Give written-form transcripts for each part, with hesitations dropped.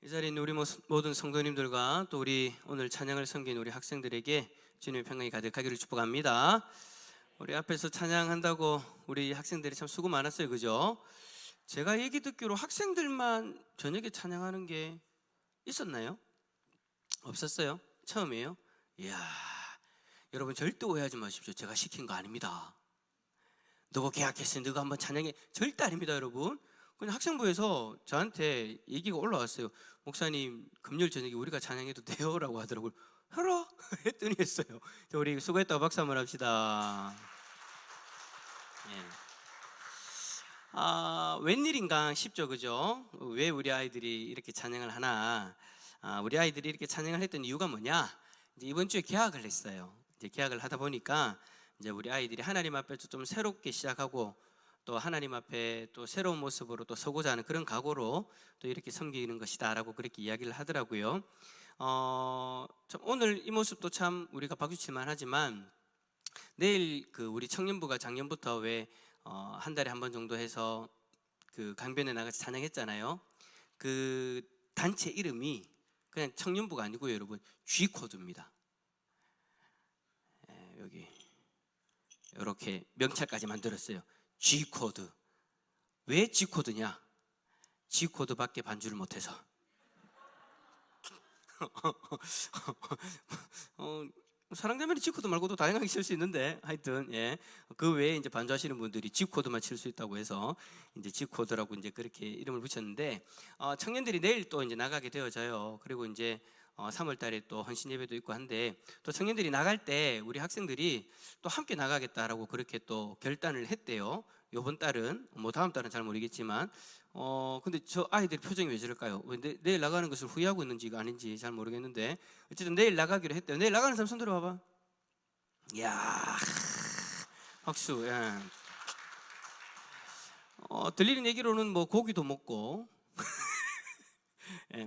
이 자리에 있는 우리 모든 성도님들과 또 우리 오늘 찬양을 섬긴 우리 학생들에게 주님의 평강이 가득하기를 축복합니다. 우리 앞에서 찬양한다고 우리 학생들이 참 수고 많았어요, 그죠? 제가 얘기 듣기로 학생들만 저녁에 찬양하는 게 있었나요? 없었어요? 처음이에요? 이야, 여러분 절대 오해하지 마십시오. 제가 시킨 거 아닙니다. 너가 계약했으니 너가 한번 찬양해. 절대 아닙니다, 여러분. 그냥 학생부에서 저한테 얘기가 올라왔어요. 목사님, 금요일 저녁에 우리가 찬양해도 돼요? 라고 하더라고요. 해라! 했더니 했어요. 우리 수고했다고 박수 한번 합시다. 웬일인가 싶죠, 그죠? 왜 우리 아이들이 이렇게 찬양을 하나? 우리 아이들이 이렇게 찬양을 했던 이유가 뭐냐? 이제 이번 주에 개학을 했어요. 이제 개학을 하다 보니까 이제 우리 아이들이 하나님 앞에서 좀 새롭게 시작하고 또 하나님 앞에 또 새로운 모습으로 또 서고자 하는 그런 각오로 또 이렇게 섬기는 것이다라고 그렇게 이야기를 하더라고요. 오늘 이 모습도 참 우리가 박수칠만 하지만 내일 그 우리 청년부가 작년부터 왜 한 달에 한 번 정도 해서 그 강변에 나가서 찬양했잖아요. 그 단체 이름이 그냥 청년부가 아니고요, 여러분, G코드입니다. 여기 이렇게 명찰까지 만들었어요. G코드. 왜 G코드냐? G코드밖에 반주를 못해서. 사랑자매는 G코드 말고도 다양하게 칠 수 있는데 하여튼 그 외에 이제 반주하시는 분들이 G코드만 칠 수 있다고 해서 이제 G코드라고 이제 그렇게 이름을 붙였는데 청년들이 내일 또 이제 나가게 되어져요. 그리고 이제 3월 달에 또 헌신 예배도 있고 한데 또 청년들이 나갈 때 우리 학생들이 또 함께 나가겠다라고 그렇게 또 결단을 했대요. 요번 달은 뭐 다음 달은 잘 모르겠지만 근데 저 아이들 표정이 왜 저럴까요? 내일 나가는 것을 후회하고 있는지가 아닌지 잘 모르겠는데 어쨌든 내일 나가기로 했대요. 내일 나가는 사람 손 들어봐봐. 이야, 박수. 들리는 얘기로는 뭐 고기도 먹고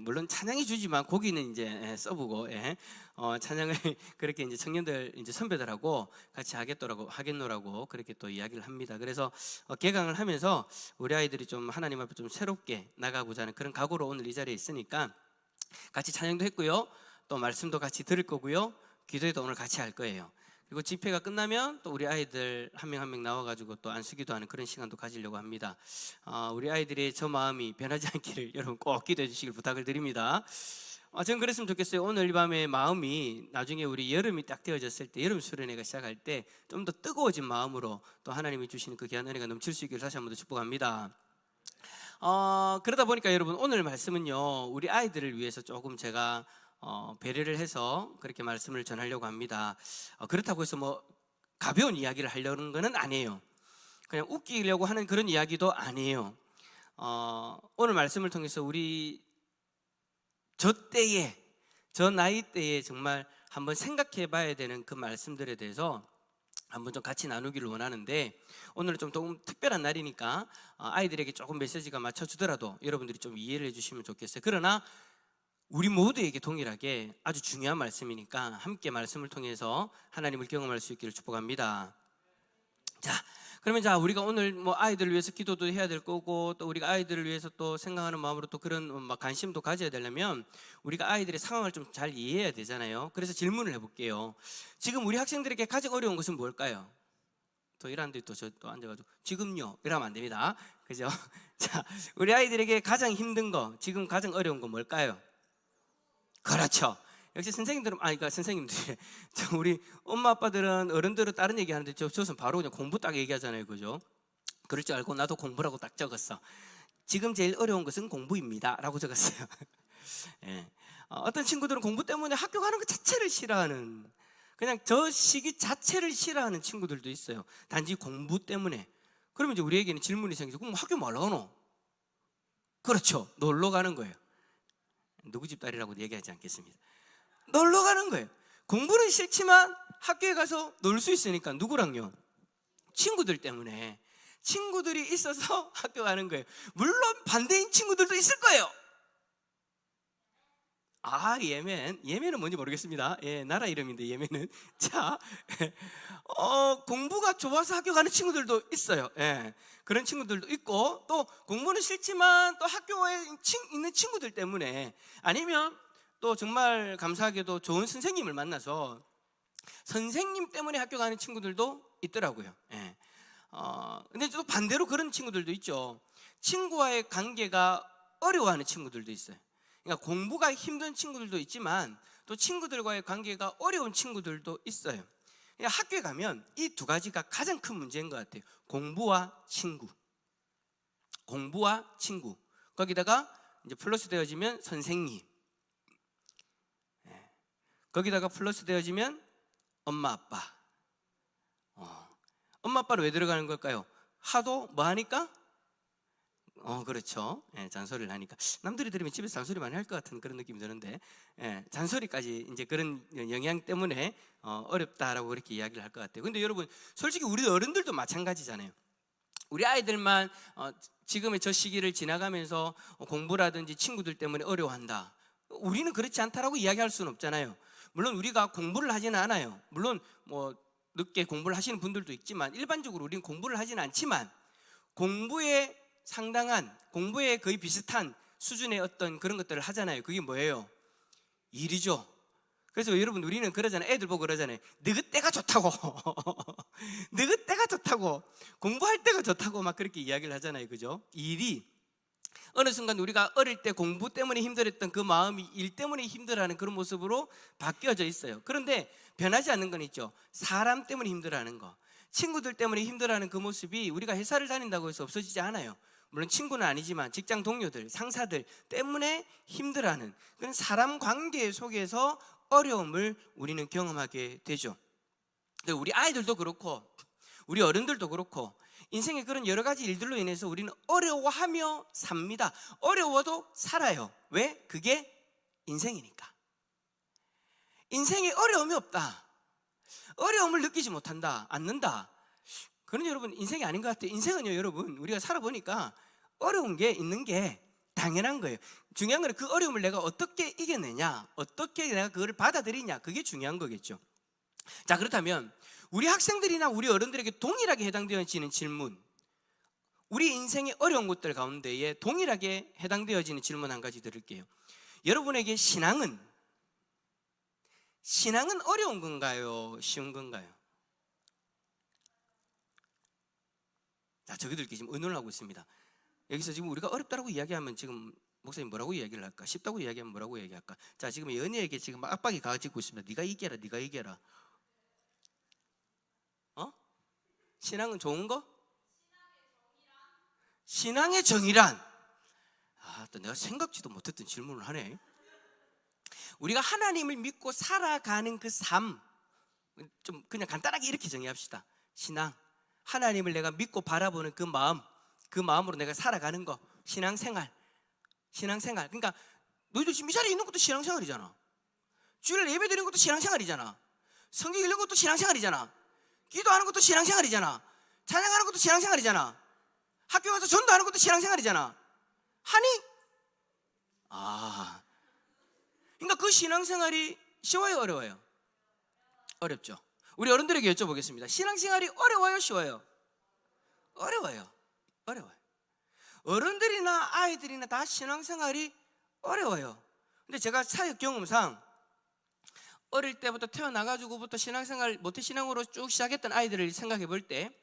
물론 찬양이 주지만 고기는 이제 써보고 찬양을 그렇게 이제 청년들 이제 선배들하고 같이 하겠노라고 그렇게 또 이야기를 합니다. 그래서 개강을 하면서 우리 아이들이 좀 하나님 앞에 좀 새롭게 나가고자 하는 그런 각오로 오늘 이 자리에 있으니까 같이 찬양도 했고요, 또 말씀도 같이 들을 거고요, 기도회도 오늘 같이 할 거예요. 그리고 집회가 끝나면 또 우리 아이들 한 명 한 명 나와가지고 또 안수기도 하는 그런 시간도 가지려고 합니다. 우리 아이들의 저 마음이 변하지 않기를 여러분 꼭 기도해 주시길 부탁을 드립니다. 저는 그랬으면 좋겠어요. 오늘 이 밤에 마음이 나중에 우리 여름이 딱 되어졌을 때, 여름 수련회가 시작할 때 좀 더 뜨거워진 마음으로 또 하나님이 주시는 그 귀한 은혜가 넘칠 수 있기를 다시 한번 더 축복합니다. 그러다 보니까 여러분 오늘 말씀은요, 우리 아이들을 위해서 조금 제가 배려를 해서 그렇게 말씀을 전하려고 합니다. 그렇다고 해서 뭐 가벼운 이야기를 하려는 것은 아니에요. 그냥 웃기려고 하는 그런 이야기도 아니에요. 오늘 말씀을 통해서 우리 저 나이 때에 정말 한번 생각해 봐야 되는 그 말씀들에 대해서 한번 좀 같이 나누기를 원하는데, 오늘은 좀 특별한 날이니까 아이들에게 조금 메시지가 맞춰주더라도 여러분들이 좀 이해를 해주시면 좋겠어요. 그러나 우리 모두에게 동일하게 아주 중요한 말씀이니까 함께 말씀을 통해서 하나님을 경험할 수 있기를 축복합니다. 자, 그러면 우리가 오늘 뭐 아이들을 위해서 기도도 해야 될 거고, 또 우리가 아이들을 위해서 또 생각하는 마음으로 또 그런 막 관심도 가져야 되려면 우리가 아이들의 상황을 좀 잘 이해해야 되잖아요. 그래서 질문을 해볼게요. 지금 우리 학생들에게 가장 어려운 것은 뭘까요? 또 이런데 또 저 또 앉아가지고 지금요 이러면 안 됩니다. 그죠? 자, 우리 아이들에게 가장 힘든 거, 지금 가장 어려운 거 뭘까요? 그렇죠. 역시 선생님들은 그러니까 선생님들이 우리 엄마 아빠들은 어른들은 다른 얘기 하는데 저는 바로 그냥 공부 딱 얘기하잖아요, 그죠? 그럴 줄 알고 나도 공부라고 딱 적었어. 지금 제일 어려운 것은 공부입니다라고 적었어요. 어떤 친구들은 공부 때문에 학교 가는 것 자체를 싫어하는, 그냥 저 시기 자체를 싫어하는 친구들도 있어요. 단지 공부 때문에. 그러면 이제 우리에게는 질문이 생기죠. 그럼 학교 말로 가노? 그렇죠. 놀러 가는 거예요. 누구 집 딸이라고 얘기하지 않겠습니다. 놀러 가는 거예요. 공부는 싫지만 학교에 가서 놀 수 있으니까. 누구랑요? 친구들 때문에. 친구들이 있어서 학교 가는 거예요. 물론 반대인 친구들도 있을 거예요. 예멘은 뭔지 모르겠습니다. 예, 나라 이름인데 예멘은. 자, 공부가 좋아서 학교 가는 친구들도 있어요. 예, 그런 친구들도 있고, 또 공부는 싫지만 또 학교에 있는 친구들 때문에, 아니면 또 정말 감사하게도 좋은 선생님을 만나서 선생님 때문에 학교 가는 친구들도 있더라고요. 예. 근데 또 반대로 그런 친구들도 있죠. 친구와의 관계가 어려워하는 친구들도 있어요. 그러니까 공부가 힘든 친구들도 있지만 또 친구들과의 관계가 어려운 친구들도 있어요. 그러니까 학교에 가면 이 두 가지가 가장 큰 문제인 것 같아요. 공부와 친구. 공부와 친구. 거기다가 이제 플러스 되어지면 선생님. 거기다가 플러스 되어지면 엄마 아빠. 엄마 아빠는 왜 들어가는 걸까요? 하도 뭐 하니까? 그렇죠. 예, 잔소리를 하니까. 남들이 들으면 집에서 잔소리 많이 할 것 같은 그런 느낌이 드는데, 예, 잔소리까지 이제 그런 영향 때문에 어렵다라고 그렇게 이야기를 할 것 같아요. 근데 여러분, 솔직히 우리 어른들도 마찬가지잖아요. 우리 아이들만 지금의 저 시기를 지나가면서 공부라든지 친구들 때문에 어려워한다. 우리는 그렇지 않다라고 이야기할 수는 없잖아요. 물론 우리가 공부를 하지는 않아요. 물론 뭐 늦게 공부를 하시는 분들도 있지만, 일반적으로 우리는 공부를 하지는 않지만 공부에 상당한, 공부에 거의 비슷한 수준의 어떤 그런 것들을 하잖아요. 그게 뭐예요? 일이죠. 그래서 여러분, 우리는 그러잖아요. 애들 보고 그러잖아요. 너희 때가 좋다고. 너희 때가 좋다고, 공부할 때가 좋다고 막 그렇게 이야기를 하잖아요. 그죠? 일이 어느 순간 우리가 어릴 때 공부 때문에 힘들었던 그 마음이 일 때문에 힘들어하는 그런 모습으로 바뀌어져 있어요. 그런데 변하지 않는 건 있죠. 사람 때문에 힘들어하는 거, 친구들 때문에 힘들어하는 그 모습이 우리가 회사를 다닌다고 해서 없어지지 않아요. 물론 친구는 아니지만 직장 동료들, 상사들 때문에 힘들어하는 그런 사람 관계 속에서 어려움을 우리는 경험하게 되죠. 우리 아이들도 그렇고 우리 어른들도 그렇고 인생의 그런 여러 가지 일들로 인해서 우리는 어려워하며 삽니다. 어려워도 살아요. 왜? 그게 인생이니까. 인생에 어려움이 없다, 어려움을 느끼지 못한다, 않는다, 그런 여러분 인생이 아닌 것 같아요. 인생은요, 여러분, 우리가 살아보니까 어려운 게 있는 게 당연한 거예요. 중요한 건 그 어려움을 내가 어떻게 이겨내냐, 어떻게 내가 그걸 받아들이냐, 그게 중요한 거겠죠. 자, 그렇다면 우리 학생들이나 우리 어른들에게 동일하게 해당되어지는 질문, 우리 인생의 어려운 것들 가운데에 동일하게 해당되어지는 질문 한 가지 드릴게요. 여러분에게 신앙은 어려운 건가요? 쉬운 건가요? 자, 저희들끼리 지금 의논을 하고 있습니다. 여기서 지금 우리가 어렵다고 이야기하면 지금 목사님 뭐라고 이야기를 할까? 쉽다고 이야기하면 뭐라고 이야기할까? 자, 지금 연예에게 지금 압박이 가해지고 있습니다. 네가 이겨라, 네가 이겨라. 신앙은 좋은 거? 신앙의 정의란? 또 내가 생각지도 못했던 질문을 하네. 우리가 하나님을 믿고 살아가는 그 삶, 좀 그냥 간단하게 이렇게 정의합시다. 신앙, 하나님을 내가 믿고 바라보는 그 마음, 그 마음으로 내가 살아가는 거, 신앙생활. 그러니까 너희들 지금 이 자리에 있는 것도 신앙생활이잖아. 주일 예배 드리는 것도 신앙생활이잖아. 성경 읽는 것도 신앙생활이잖아. 기도하는 것도 신앙생활이잖아. 찬양하는 것도 신앙생활이잖아. 학교 가서 전도하는 것도 신앙생활이잖아. 하니? 그러니까 그 신앙생활이 쉬워요, 어려워요? 어렵죠. 우리 어른들에게 여쭤보겠습니다. 신앙생활이 어려워요, 쉬워요? 어려워요. 어른들이나 아이들이나 다 신앙생활이 어려워요. 근데 제가 사역 경험상 어릴 때부터 태어나가지고부터 신앙생활, 모태신앙으로 쭉 시작했던 아이들을 생각해 볼 때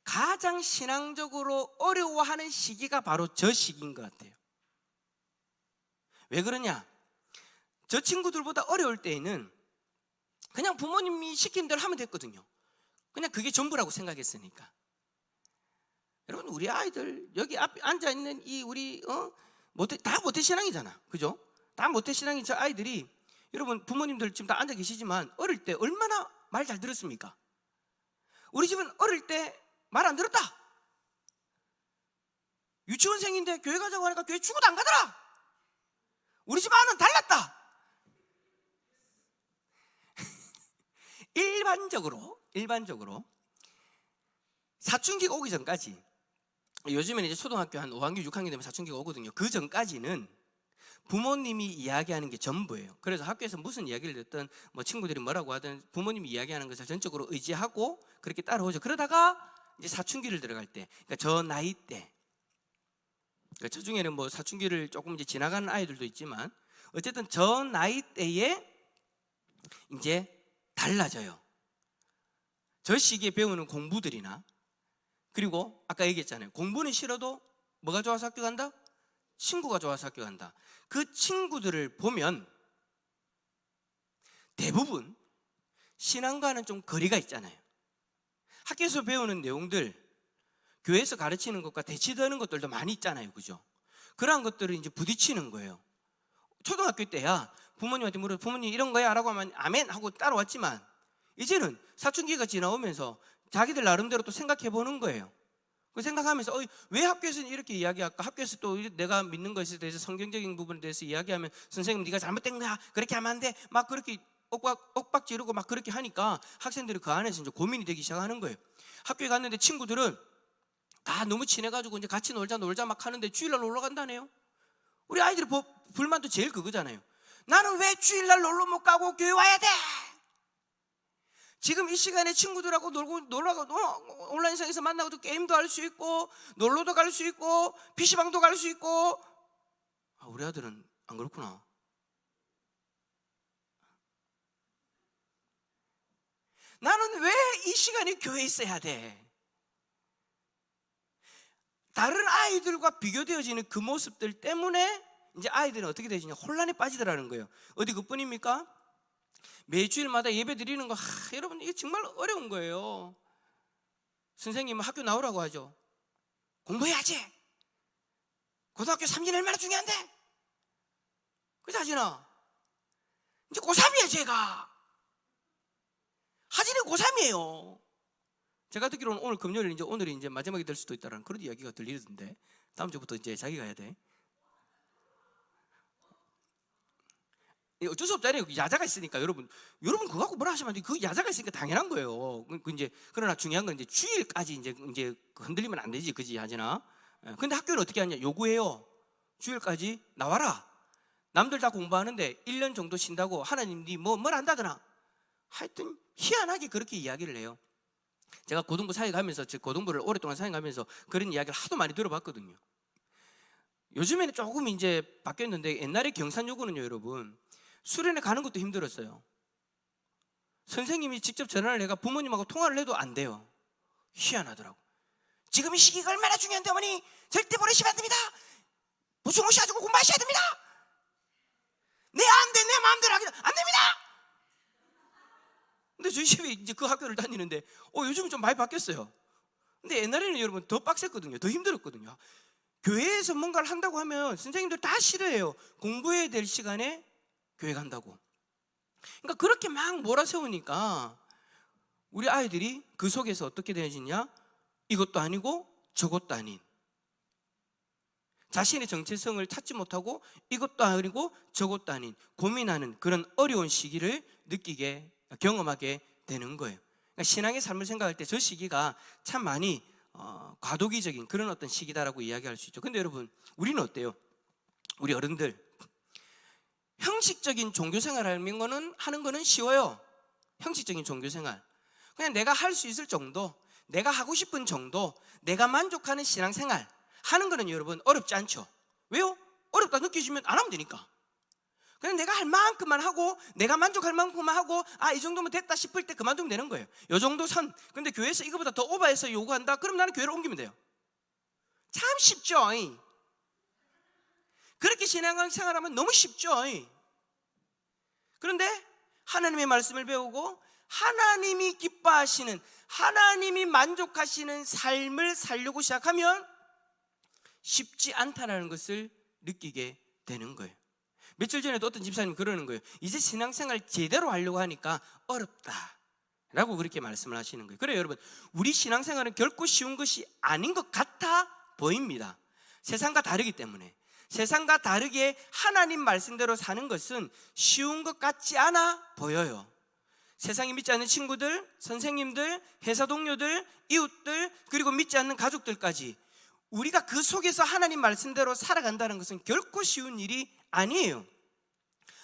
가장 신앙적으로 어려워하는 시기가 바로 저 시기인 것 같아요. 왜 그러냐? 저 친구들보다 어려울 때에는 그냥 부모님이 시킨 대로 하면 됐거든요. 그냥 그게 전부라고 생각했으니까. 여러분, 우리 아이들 여기 앞에 앉아있는 이 우리 다 모태신앙이잖아, 그죠? 다 모태신앙인 저 아이들이, 여러분 부모님들 지금 다 앉아 계시지만 어릴 때 얼마나 말 잘 들었습니까? 우리 집은 어릴 때 말 안 들었다. 유치원생인데 교회 가자고 하니까 교회 죽어도 안 가더라. 우리 집 아는 달랐다. 일반적으로 사춘기가 오기 전까지, 요즘에는 이제 초등학교 한 5학년, 6학년 되면 사춘기가 오거든요. 그 전까지는 부모님이 이야기하는 게 전부예요. 그래서 학교에서 무슨 이야기를 듣든 뭐 친구들이 뭐라고 하든 부모님이 이야기하는 것을 전적으로 의지하고 그렇게 따라오죠. 그러다가 이제 사춘기를 들어갈 때, 그러니까 저 나이 때, 그러니까 저 중에는 뭐 사춘기를 조금 이제 지나가는 아이들도 있지만 어쨌든 저 나이 때에 이제 달라져요. 저 시기에 배우는 공부들이나, 그리고 아까 얘기했잖아요. 공부는 싫어도 뭐가 좋아서 학교 간다? 친구가 좋아서 학교 간다. 그 친구들을 보면 대부분 신앙과는 좀 거리가 있잖아요. 학교에서 배우는 내용들, 교회에서 가르치는 것과 대치되는 것들도 많이 있잖아요. 그죠? 그러한 것들을 이제 부딪히는 거예요. 초등학교 때야 부모님한테 물어, 부모님 이런 거야? 라고 하면 아멘 하고 따라왔지만 이제는 사춘기가 지나오면서 자기들 나름대로 또 생각해 보는 거예요. 그 생각하면서 왜 학교에서는 이렇게 이야기할까? 학교에서 또 내가 믿는 것에 대해서 성경적인 부분에 대해서 이야기하면 선생님 네가 잘못된 거야, 그렇게 하면 안 돼, 막 그렇게 옥박 지르고 막 그렇게 하니까 학생들이 그 안에서 이제 고민이 되기 시작하는 거예요. 학교에 갔는데 친구들은 다 너무 친해가지고 이제 같이 놀자 막 하는데 주일날 놀러 간다네요. 우리 아이들이 불만도 제일 그거잖아요. 나는 왜 주일날 놀러 못 가고 교회 와야 돼? 지금 이 시간에 친구들하고 놀라고 온라인상에서 만나고도 게임도 할 수 있고 놀러도 갈 수 있고 PC방도 갈 수 있고. 우리 아들은 안 그렇구나. 나는 왜 이 시간에 교회에 있어야 돼? 다른 아이들과 비교되어지는 그 모습들 때문에 이제 아이들은 어떻게 되시냐, 혼란에 빠지더라는 거예요. 어디 그뿐입니까? 매주일마다 예배 드리는 거, 여러분 이게 정말 어려운 거예요. 선생님은 학교 나오라고 하죠. 공부해야지. 고등학교 3년 얼마나 중요한데? 그죠, 하진아? 이제 고3이에요 제가. 하진이 고3이에요 제가 듣기로는 오늘 금요일 오늘이 이제 마지막이 될 수도 있다는 그런 이야기가 들리던데 다음 주부터 이제 자기가 해야 돼. 어쩔 수 없잖아요. 야자가 있으니까. 여러분 그거 갖고 뭐라 하시면 안 돼요. 그 야자가 있으니까 당연한 거예요. 이제 그러나 중요한 건 이제 주일까지 이제 흔들리면 안 되지, 그지, 하진아? 근데 학교는 어떻게 하냐? 요구해요. 주일까지 나와라. 남들 다 공부하는데 1년 정도 쉰다고 하나님 네 뭘 안다더나? 하여튼 희한하게 그렇게 이야기를 해요. 제가 고등부 사회 가면서, 고등부를 오랫동안 사회 가면서 그런 이야기를 하도 많이 들어봤거든요. 요즘에는 조금 이제 바뀌었는데 옛날에 경산 요구는요, 여러분, 수련회 가는 것도 힘들었어요. 선생님이 직접 전화를 해가 부모님하고 통화를 해도 안 돼요. 희한하더라고. 지금 이 시기가 얼마나 중요한데 어머니 절대 보내시면 안 됩니다. 보충 오셔가지고 공부하셔야 됩니다. 네, 안 돼, 내 마음대로 하기는 안 됩니다. 근데 저희 집이 이제 그 학교를 다니는데 요즘은 좀 많이 바뀌었어요. 근데 옛날에는 여러분 더 빡셌거든요. 더 힘들었거든요. 교회에서 뭔가를 한다고 하면 선생님들 다 싫어해요. 공부해야 될 시간에 교회 간다고. 그러니까 그렇게 막 몰아세우니까 우리 아이들이 그 속에서 어떻게 되어지냐? 이것도 아니고 저것도 아닌, 자신의 정체성을 찾지 못하고 이것도 아니고 저것도 아닌 고민하는 그런 어려운 시기를 경험하게 되는 거예요. 그러니까 신앙의 삶을 생각할 때 저 시기가 참 많이 과도기적인 그런 어떤 시기다라고 이야기할 수 있죠. 근데 여러분, 우리는 어때요? 우리 어른들 형식적인 종교생활 하는 거는 쉬워요. 형식적인 종교생활, 그냥 내가 할 수 있을 정도, 내가 하고 싶은 정도, 내가 만족하는 신앙생활 하는 거는 여러분 어렵지 않죠. 왜요? 어렵다 느껴지면 안 하면 되니까. 그냥 내가 할 만큼만 하고 내가 만족할 만큼만 하고 이 정도면 됐다 싶을 때 그만두면 되는 거예요. 이 정도 선. 근데 교회에서 이거보다 더 오버해서 요구한다? 그럼 나는 교회를 옮기면 돼요. 참 쉽죠. 그렇게 신앙생활하면 너무 쉽죠. 그런데 하나님의 말씀을 배우고 하나님이 기뻐하시는, 하나님이 만족하시는 삶을 살려고 시작하면 쉽지 않다는 것을 느끼게 되는 거예요. 며칠 전에도 어떤 집사님이 그러는 거예요. 이제 신앙생활 제대로 하려고 하니까 어렵다라고 그렇게 말씀을 하시는 거예요. 그래요, 여러분, 우리 신앙생활은 결코 쉬운 것이 아닌 것 같아 보입니다. 세상과 다르기 때문에. 세상과 다르게 하나님 말씀대로 사는 것은 쉬운 것 같지 않아 보여요. 세상이 믿지 않는 친구들, 선생님들, 회사 동료들, 이웃들, 그리고 믿지 않는 가족들까지 우리가 그 속에서 하나님 말씀대로 살아간다는 것은 결코 쉬운 일이 아니에요.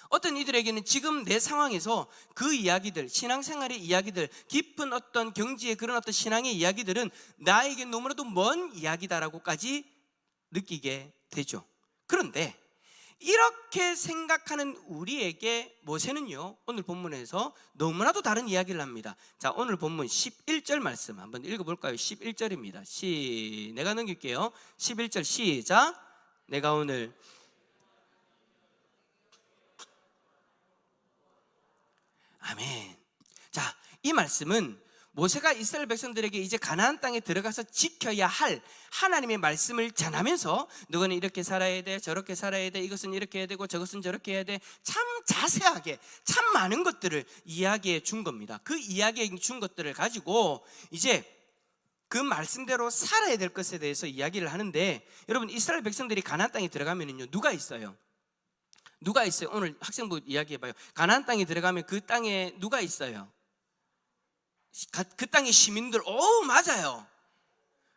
어떤 이들에게는 지금 내 상황에서 그 이야기들, 신앙생활의 이야기들, 깊은 어떤 경지의 그런 어떤 신앙의 이야기들은 나에게 너무나도 먼 이야기다라고까지 느끼게 되죠. 그런데 이렇게 생각하는 우리에게 모세는요, 오늘 본문에서 너무나도 다른 이야기를 합니다. 자, 오늘 본문 11절 말씀 한번 읽어볼까요? 11절입니다. 내가 넘길게요. 11절 시작. 내가 오늘 아멘. 자, 이 말씀은 모세가 이스라엘 백성들에게 이제 가나안 땅에 들어가서 지켜야 할 하나님의 말씀을 전하면서 너희는 이렇게 살아야 돼, 저렇게 살아야 돼, 이것은 이렇게 해야 되고 저것은 저렇게 해야 돼, 참 자세하게 참 많은 것들을 이야기해 준 겁니다. 그 이야기해 준 것들을 가지고 이제 그 말씀대로 살아야 될 것에 대해서 이야기를 하는데, 여러분 이스라엘 백성들이 가나안 땅에 들어가면요 누가 있어요? 누가 있어요? 오늘 학생부 이야기해봐요. 가나안 땅에 들어가면 그 땅에 누가 있어요? 그 땅의 시민들. 오, 맞아요.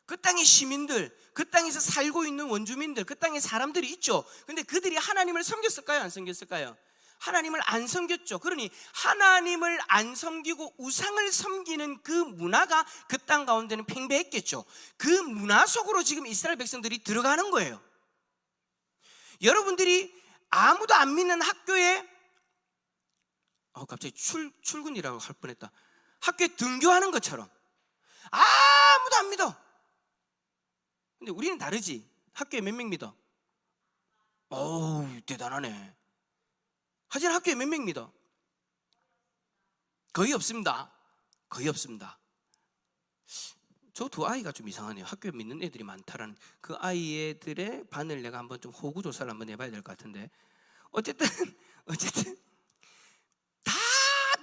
그 땅의 시민들, 그 땅에서 살고 있는 원주민들, 그 땅에 사람들이 있죠. 근데 그들이 하나님을 섬겼을까요? 안 섬겼을까요? 하나님을 안 섬겼죠. 그러니 하나님을 안 섬기고 우상을 섬기는 그 문화가 그 땅 가운데는 팽배했겠죠. 그 문화 속으로 지금 이스라엘 백성들이 들어가는 거예요. 여러분들이 아무도 안 믿는 학교에 갑자기 출근이라고 할 뻔했다. 학교에 등교하는 것처럼 아무도 안 믿어. 근데 우리는 다르지. 학교에 몇 명 믿어? 어우, 대단하네. 하지만 학교에 몇 명 믿어? 거의 없습니다. 거의 없습니다. 저 두 아이가 좀 이상하네요. 학교에 믿는 애들이 많다라는 그 아이들의 반을 내가 한번 좀 호구 조사를 한번 해봐야 될 것 같은데, 어쨌든 다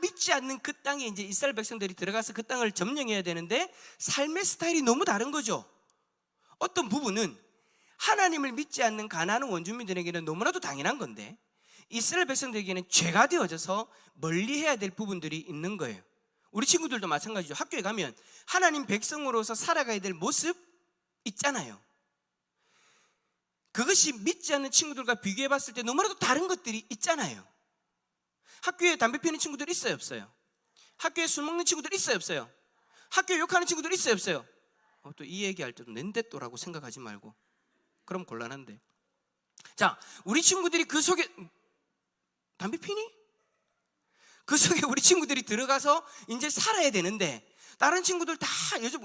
믿지 않는 그 땅에 이제 이스라엘 백성들이 들어가서 그 땅을 점령해야 되는데 삶의 스타일이 너무 다른 거죠. 어떤 부분은 하나님을 믿지 않는 가나안 원주민들에게는 너무나도 당연한 건데 이스라엘 백성들에게는 죄가 되어져서 멀리해야 될 부분들이 있는 거예요. 우리 친구들도 마찬가지죠. 학교에 가면 하나님 백성으로서 살아가야 될 모습 있잖아요. 그것이 믿지 않는 친구들과 비교해 봤을 때 너무나도 다른 것들이 있잖아요. 학교에 담배 피우는 친구들 있어요, 없어요? 학교에 술 먹는 친구들 있어요, 없어요? 학교에 욕하는 친구들 있어요, 없어요? 또 이 얘기할 때도 낸데또라고 생각하지 말고, 그럼 곤란한데. 자, 우리 친구들이 그 속에 담배 피니? 그 속에 우리 친구들이 들어가서 이제 살아야 되는데, 다른 친구들 다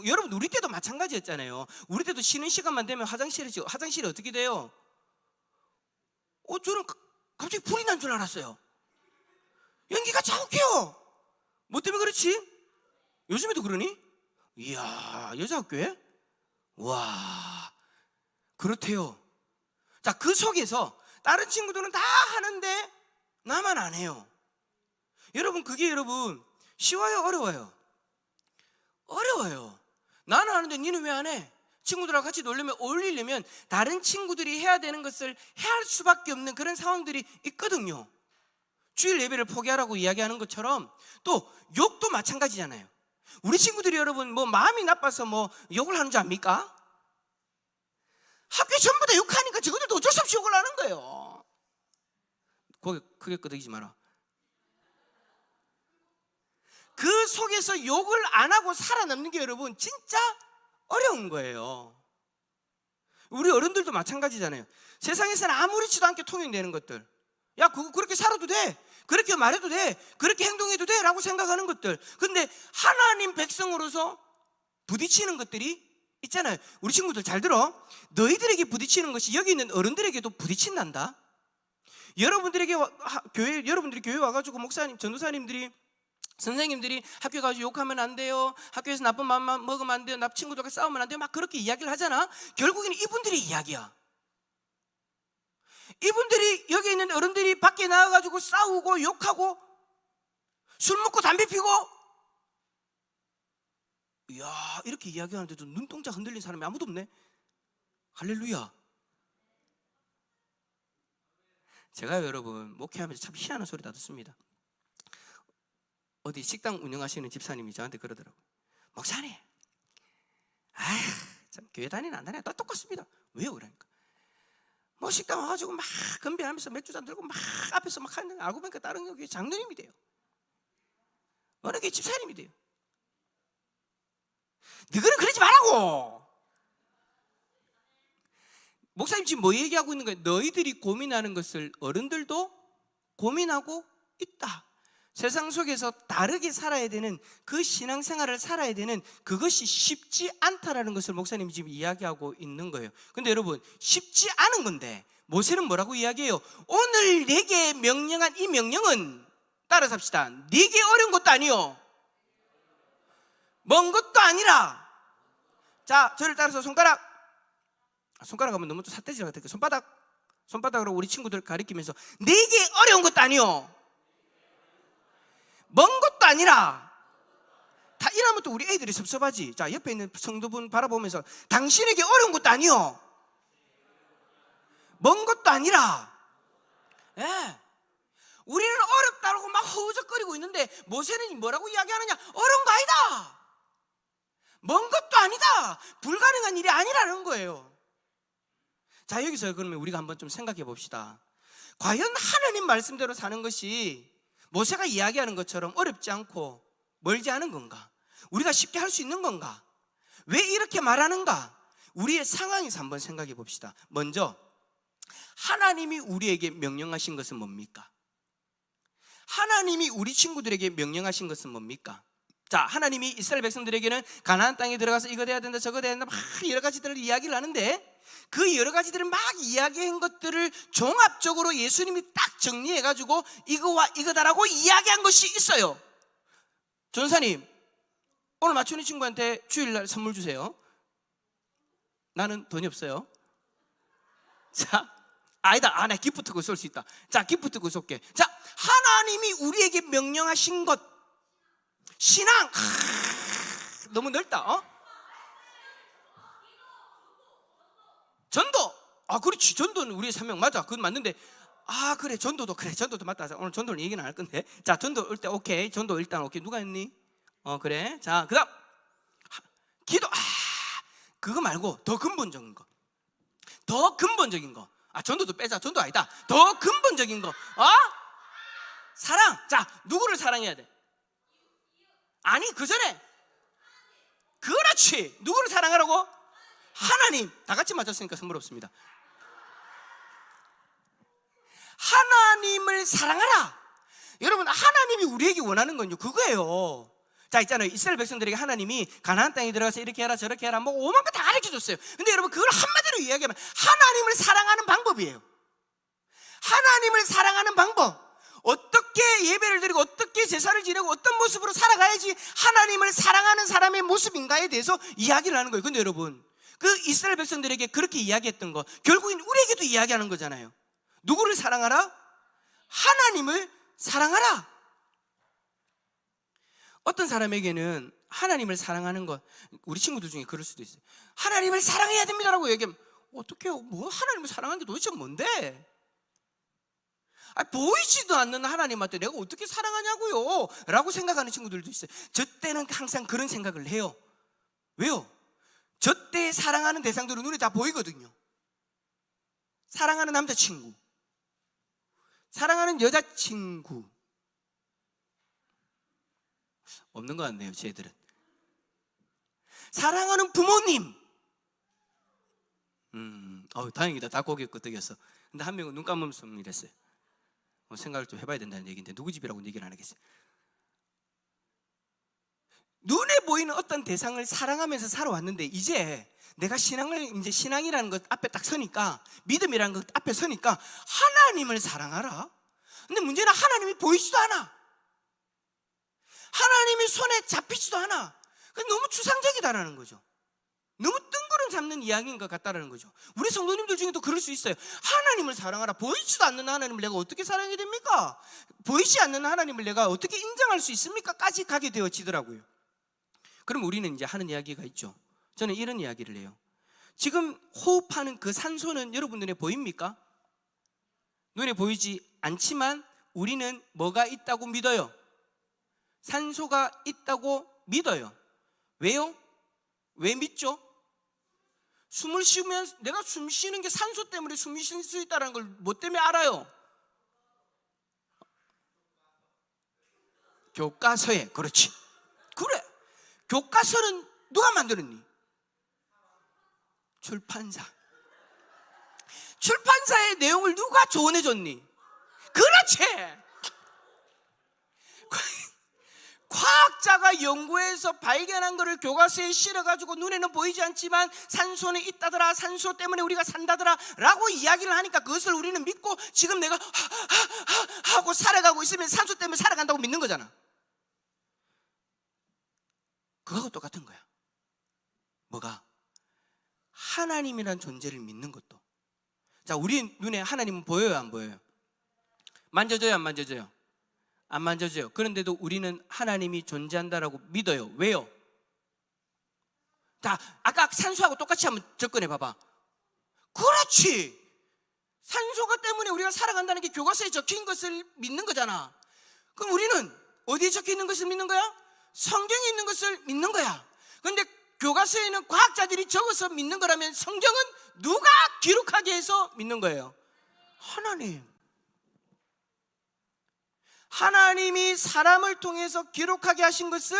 여러분 우리 때도 마찬가지였잖아요. 우리 때도 쉬는 시간만 되면 화장실이 어떻게 돼요? 저는 갑자기 불이 난 줄 알았어요. 연기가 자욱해요. 뭐 때문에 그렇지? 요즘에도 그러니? 이야, 여자 학교에? 와, 그렇대요. 자, 그 속에서 다른 친구들은 다 하는데 나만 안 해요. 여러분, 그게 여러분 쉬워요, 어려워요? 어려워요. 나는 하는데 니는 왜 안 해? 친구들하고 같이 놀려면 어울리려면 다른 친구들이 해야 되는 것을 해야 할 수밖에 없는 그런 상황들이 있거든요. 주일 예배를 포기하라고 이야기하는 것처럼 또 욕도 마찬가지잖아요. 우리 친구들이 여러분 뭐 마음이 나빠서 뭐 욕을 하는 줄 압니까? 학교에 전부 다 욕하니까 저것들도 어쩔 수 없이 욕을 하는 거예요. 고개 크게 끄덕이지 마라. 그 속에서 욕을 안 하고 살아남는 게 여러분 진짜 어려운 거예요. 우리 어른들도 마찬가지잖아요. 세상에서는 아무렇지도 않게 통용되는 것들, 야 그거 그렇게 살아도 돼, 그렇게 말해도 돼, 그렇게 행동해도 돼 라고 생각하는 것들, 근데 하나님 백성으로서 부딪히는 것들이 있잖아요. 우리 친구들 잘 들어. 너희들에게 부딪히는 것이 여기 있는 어른들에게도 부딪힌단다. 여러분들이 교회 와가지고 목사님, 전도사님들이, 선생님들이 학교 가서 욕하면 안 돼요, 학교에서 나쁜 맘만 먹으면 안 돼요, 나 친구들과 싸우면 안 돼요, 막 그렇게 이야기를 하잖아. 결국에는 이분들이 이야기야. 이분들이 여기 있는 어른들이 밖에 나와가지고 싸우고 욕하고 술 먹고 담배 피고, 이야, 이렇게 이야기하는데도 눈동자 흔들린 사람이 아무도 없네. 할렐루야. 제가 여러분 목회하면서 참 희한한 소리 다 듣습니다. 어디 식당 운영하시는 집사님이 저한테 그러더라고요. 목사님, 참, 교회 다니나 안 다니나 다 똑같습니다. 왜요? 그러니까 뭐 식당 와가지고 막 건배하면서 맥주잔 들고 막 앞에서 막 하는, 알고 보니까 다른 교회 장로님이 돼요. 어느 교회 집사님이 돼요. 너희는 그러지 말라고. 목사님 지금 뭐 얘기하고 있는 거예요? 너희들이 고민하는 것을 어른들도 고민하고 있다. 세상 속에서 다르게 살아야 되는, 그 신앙생활을 살아야 되는 그것이 쉽지 않다라는 것을 목사님이 지금 이야기하고 있는 거예요. 근데 여러분, 쉽지 않은 건데 모세는 뭐라고 이야기해요? 오늘 내게 명령한 이 명령은, 따라 삽시다, 네게 어려운 것도 아니요 먼 것도 아니라. 자, 저를 따라서 손가락 하면 너무 또 삿대질 같으니까 손바닥으로 우리 친구들 가리키면서 네게 어려운 것도 아니요 먼 것도 아니라. 다 이러면 또 우리 애들이 섭섭하지. 자, 옆에 있는 성도분 바라보면서 당신에게 어려운 것도 아니요 먼 것도 아니라. 예. 우리는 어렵다고 막 허우적거리고 있는데 모세는 뭐라고 이야기하느냐? 어려운 거 아니다, 먼 것도 아니다, 불가능한 일이 아니라는 거예요. 자, 여기서 그러면 우리가 한번 좀 생각해 봅시다. 과연 하나님 말씀대로 사는 것이 모세가 이야기하는 것처럼 어렵지 않고 멀지 않은 건가? 우리가 쉽게 할 수 있는 건가? 왜 이렇게 말하는가? 우리의 상황에서 한번 생각해 봅시다. 먼저 하나님이 우리에게 명령하신 것은 뭡니까? 하나님이 우리 친구들에게 명령하신 것은 뭡니까? 자, 하나님이 이스라엘 백성들에게는 가나안 땅에 들어가서 이거 돼야 된다 저거 돼야 된다 막 여러 가지들을 이야기를 하는데, 그 여러 가지들을 막 이야기한 것들을 종합적으로 예수님이 딱 정리해가지고 이거와 이거다라고 이야기한 것이 있어요. 전사님, 오늘 맞추는 친구한테 주일날 선물 주세요. 나는 돈이 없어요. 자, 아니다, 나 기프트 그거 쏠 수 있다. 자, 기프트 그거 쏠게. 자, 하나님이 우리에게 명령하신 것, 신앙, 너무 넓다. 전도, 그렇지, 전도는 우리의 사명 맞아, 그건 맞는데, 그래, 전도도 맞다. 오늘 전도는 얘기는 안 할 건데. 자, 전도 일단 오케이, 전도 일단 오케이. 누가 했니? 그래. 자, 그다음 기도. 그거 말고 더 근본적인 거, 전도도 빼자. 전도 아니다. 더 근본적인 거, 사랑. 자, 누구를 사랑해야 돼? 아니, 그 전에, 그렇지, 누구를 사랑하라고? 하나님. 다 같이 맞췄으니까 선물 없습니다. 하나님을 사랑하라. 여러분, 하나님이 우리에게 원하는 건요 그거예요. 자, 있잖아요, 이스라엘 백성들에게 하나님이 가나안 땅에 들어가서 이렇게 해라 저렇게 해라 뭐 오만 거 다 가르쳐줬어요. 근데 여러분, 그걸 한마디로 이야기하면 하나님을 사랑하는 방법이에요. 하나님을 사랑하는 방법, 어떻게 예배를 드리고 어떻게 제사를 지내고 어떤 모습으로 살아가야지 하나님을 사랑하는 사람의 모습인가에 대해서 이야기를 하는 거예요. 근데 여러분, 그 이스라엘 백성들에게 그렇게 이야기했던 거 결국엔 우리에게도 이야기하는 거잖아요. 누구를 사랑하라? 하나님을 사랑하라. 어떤 사람에게는 하나님을 사랑하는 것, 우리 친구들 중에 그럴 수도 있어요. 하나님을 사랑해야 됩니다라고 얘기하면 어떡해요? 뭐 하나님을 사랑하는 게 도대체 뭔데? 보이지도 않는 하나님한테 내가 어떻게 사랑하냐고요? 라고 생각하는 친구들도 있어요. 저 때는 항상 그런 생각을 해요. 왜요? 저 때 사랑하는 대상들은 눈에 다 보이거든요. 사랑하는 남자친구, 사랑하는 여자친구, 없는 것 같네요, 쟤들은. 사랑하는 부모님. 다행이다, 다 고개 끄덕였어. 근데 한 명은 눈 감으면서 이랬어요. 생각을 좀 해봐야 된다는 얘기인데 누구 집이라고는 얘기를 안 하겠어요. 눈에 보이는 어떤 대상을 사랑하면서 살아왔는데, 이제 내가 신앙이라는 것 앞에 딱 서니까, 믿음이라는 것 앞에 서니까 하나님을 사랑하라. 근데 문제는 하나님이 보이지도 않아. 하나님이 손에 잡히지도 않아. 너무 추상적이다라는 거죠. 너무 뜬구름 잡는 이야기인 것 같다라는 거죠. 우리 성도님들 중에도 그럴 수 있어요. 하나님을 사랑하라. 보이지도 않는 하나님을 내가 어떻게 사랑해야 됩니까? 보이지 않는 하나님을 내가 어떻게 인정할 수 있습니까? 까지 가게 되어지더라고요. 그럼 우리는 이제 하는 이야기가 있죠. 저는 이런 이야기를 해요. 지금 호흡하는 그 산소는 여러분 눈에 보입니까? 눈에 보이지 않지만 우리는 뭐가 있다고 믿어요? 산소가 있다고 믿어요. 왜요? 왜 믿죠? 숨을 쉬면 내가 숨 쉬는 게 산소 때문에 숨이 쉴 수 있다는 걸 뭐 때문에 알아요? 교과서에. 그렇지. 그래. 교과서는 누가 만들었니? 출판사. 출판사의 내용을 누가 조언해줬니? 그렇지. 과학자가 연구해서 발견한 것을 교과서에 실어가지고 눈에는 보이지 않지만 산소는 있다더라, 산소 때문에 우리가 산다더라 라고 이야기를 하니까 그것을 우리는 믿고 지금 내가 하고 살아가고 있으면 산소 때문에 살아간다고 믿는 거잖아. 그거하고 똑같은 거야. 뭐가? 하나님이란 존재를 믿는 것도. 자, 우리 눈에 하나님은 보여요, 안 보여요? 만져져요, 안 만져져요? 안 만져져요. 그런데도 우리는 하나님이 존재한다라고 믿어요. 왜요? 자, 아까 산소하고 똑같이 한번 접근해 봐봐. 그렇지. 산소가 때문에 우리가 살아간다는 게 교과서에 적힌 것을 믿는 거잖아. 그럼 우리는 어디에 적혀 있는 것을 믿는 거야? 성경에 있는 것을 믿는 거야. 그런데 교과서에는 과학자들이 적어서 믿는 거라면 성경은 누가 기록하게 해서 믿는 거예요? 하나님. 하나님이 사람을 통해서 기록하게 하신 것을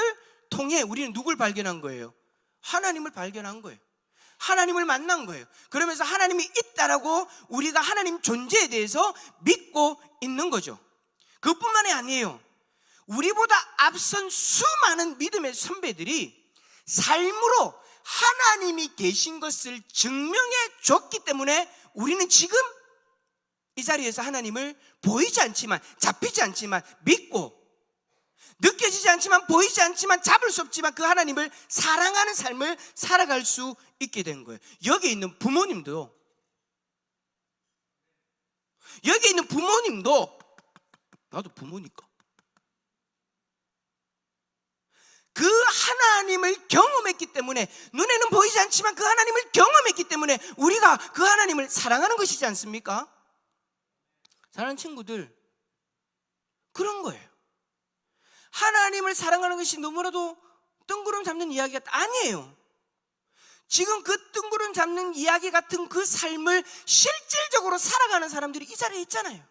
통해 우리는 누굴 발견한 거예요? 하나님을 발견한 거예요. 하나님을 만난 거예요. 그러면서 하나님이 있다라고 우리가 하나님 존재에 대해서 믿고 있는 거죠. 그것뿐만이 아니에요. 우리보다 앞선 수많은 믿음의 선배들이 삶으로 하나님이 계신 것을 증명해 줬기 때문에 우리는 지금 이 자리에서 하나님을 보이지 않지만, 잡히지 않지만 믿고, 느껴지지 않지만, 보이지 않지만, 잡을 수 없지만 그 하나님을 사랑하는 삶을 살아갈 수 있게 된 거예요. 여기 있는 부모님도 나도 부모니까 그 하나님을 경험했기 때문에, 눈에는 보이지 않지만 그 하나님을 경험했기 때문에 우리가 그 하나님을 사랑하는 것이지 않습니까? 사랑하는 친구들, 그런 거예요. 하나님을 사랑하는 것이 너무나도 뜬구름 잡는 이야기가 아니에요. 지금 그 뜬구름 잡는 이야기 같은 그 삶을 실질적으로 살아가는 사람들이 이 자리에 있잖아요.